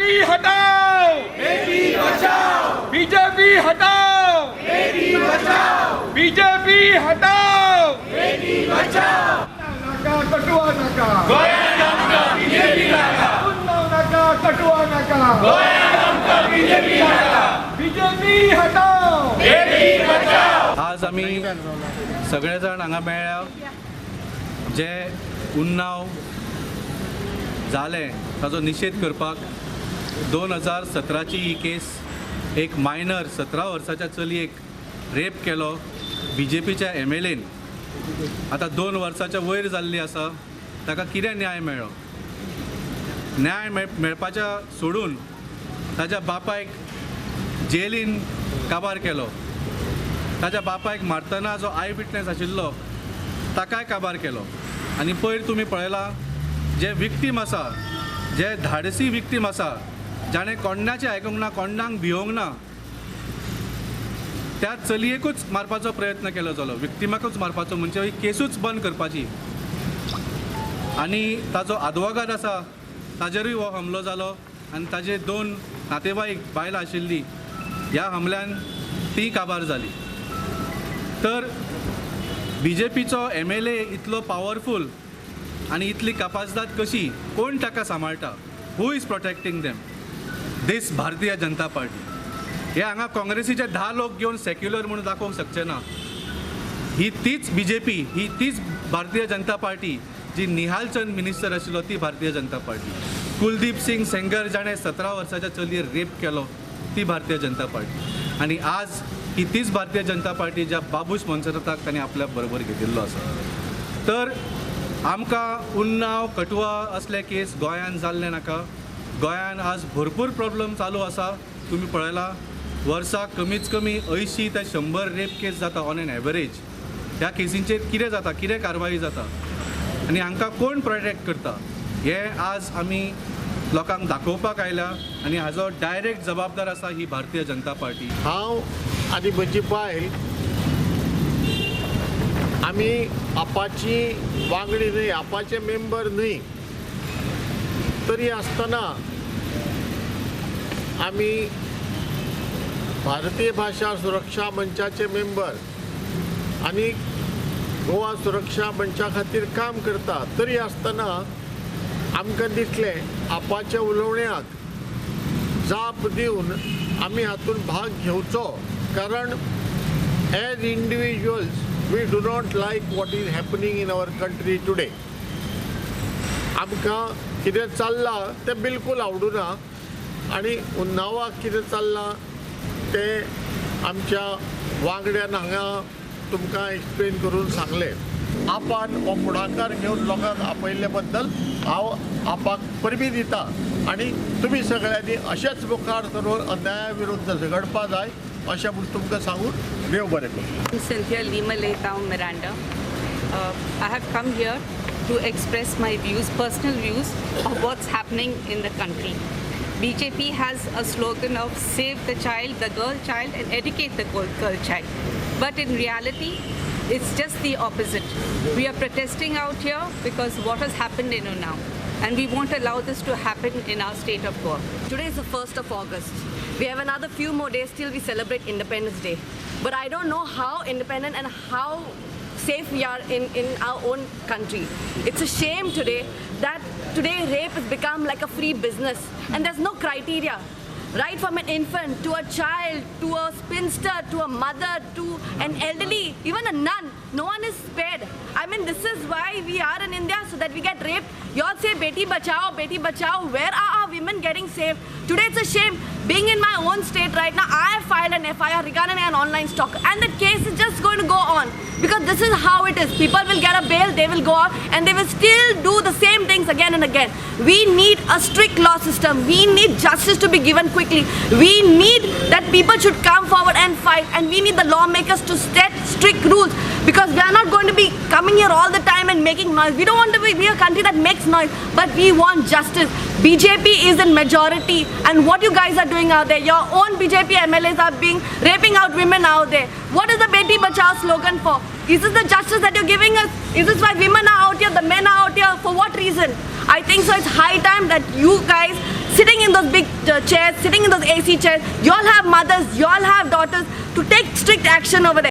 BJP हटाओ, Beti Bachao, BJP हटाओ, Beti Bachao, BJP हटाओ, बेटी बचाओ. नका कटुआ नका, गोयात आमकां बीजेपी नाका, उन्नाव नका कटुआ नका, गोयात आमकां बीजेपी नाका, बीजेपी हटाओ. बेटी बचाओ. आज आम्ही सगळेजण हांगा मेळ्ळ्या जे उन्नाव जाले ताचो निशेध करपाक 2017ची ही केस एक मायनर 17 वर्साच्या चलयेक रेप केलो BJPच्या MLAन. आतां 2 वर्साच्या वयर जाल्ली आसा. ताका कितें न्याय मेळ्ळो? न्याय मेळपाच्या सोडून ताच्या बापायक जेलीन काबार केलो. ताच्या बापायक मारतना जो आय विटनेस आशिल्लो ताकाय काबार केलो. आनी पयर तुमी पळयलां जे विक्टीम आसा, जे धाडसी विक्टीम आसा, जाणें कोण्णाचें आयकूंक ना, कोण्णांक भिवंक ना, त्या चलयेकूच मारपाचो प्रयत्न केलो जालो, विक्टिमाकूच मारपाचो, म्हणजे ही केसूच बंद करपाची. आनी ताजो आदवोगाद आसा ताजेरूय हो हमलो जालो आनी ताजे 2 नातेवाईक बायलां आशिल्लीं ह्या हमल्यान ती काबार जाली. तर BJPचो MLA इतलो पावरफूल आनी इतली कापाजदाद कशी? कोण ताका सांबाळटा? Who is protecting them? This Bharatiya Janata party. हे हांगा काँग्रेसीचे 10 लोक घेवन सेक्युलर म्हणून दाखोवंक शकचे ना. ही तीच BJP, ही तीच भारतीय जनता पार्टी जी निहाल चंद मिनिस्टर आशिल्लो ती भारतीय जनता पार्टी. कुलदीप सिंग सेंगर जाणें 17 वर्साच्या चलयेर रेप केलो ती भारतीय जनता पार्टी. आनी आज ही तीच भारतीय जनता पार्टी ज्या बाबूश मोन्सेराताक ताणें आपल्या बरोबर घेतिल्लो आसा. तर आमकां उन्नाव कटुआ असले केस गोंयान जाल्ले नाका. गोंयान आज भरपूर प्रॉब्लम चालू आसा. तुमी पळयलां वर्साक कमीच कमी 80 ते 100 रेप केस जाता ऑन एन एवरेज. ह्या केसींचेर कितें जाता, कितें कारवाई जाता आनी हांकां कोण प्रोटेक्ट करता हें आज आमी लोकांक दाखोवपाक आयल्या आनी हाजो डायरेक्ट जबाबदार आसा ही भारतीय जनता पार्टी. हांव आनी म्हजी बायल आमी आपाची वांगडी न्हय, आपाचे मेंबर न्हय, तरी आसतना आमी भारतीय भाषा सुरक्षा मंचाचे मेंबर आनी गोवा सुरक्षा मंचा खातीर काम करता. तरी आसतना आमकां दिसलें आपाच्या उलोवण्याक जाप दिवन आमी हातूंत भाग घेवचो. कारण as individuals we do not like what is happening in our country today. आमकां कितें चल्लां तें बिलकूल आवडुना आनी उन्नावाक कितें चल्लां तें आमच्या वांगड्यान हांगा तुमकां एक्सप्लेन करून सांगलें. आपान हो फुडाकार घेवन लोकांक आपयल्ले बद्दल हांव आपाक परबी दिता आनी तुमी सगळ्यांनी अशेंच मुखार सरून अन्याया विरुद्ध झगडपा जाय अशें म्हूण तुमकां सांगून देव बरें करूं. Cynthia Lima Laytown Miranda. I have come here to express my views, personal views of what's happening in the country. BJP has a slogan of save the child, the girl child, and educate the girl child. But in reality, it's just the opposite. We are protesting out here because what has happened in Unnao, and we won't allow this to happen in our state of Goa. Today is the 1st of August. We have another few more days till we celebrate Independence Day. But I don't know how independent and how safe we are in our own country. It's a shame today that today rape has become like a free business and there's no criteria. Right from an infant to a child to a spinster to a mother to an elderly, even a nun, no one is spared. I mean, this is why we are in India, so that we get raped. You all say beti bachao, beti bachao. Where are our women getting saved? Today it's a shame. Being in my own state right now, I have filed an FIR regarding an online stalker, and the case is just going to go on because this is how it is. People will get a bail, they will go out, and they will still do the same things again and again. We need a strict law system. We need justice to be given quickly. We need that people should come forward and fight, and we need the lawmakers to strict rules, because we are not going to be coming here all the time and making noise. We don't want to be a country that makes noise, but we want justice. BJP is in majority, and what you guys are doing out there, your own BJP MLAs are raping out women out there. What is the Beti Bachao slogan for? Is this the justice that you're giving us? Is this why women are out here, the men are out here? For what reason? I think so it's high time that you guys sitting in those big chairs, sitting in those AC chairs, you all have mothers, you all have daughters, to take strict action over there.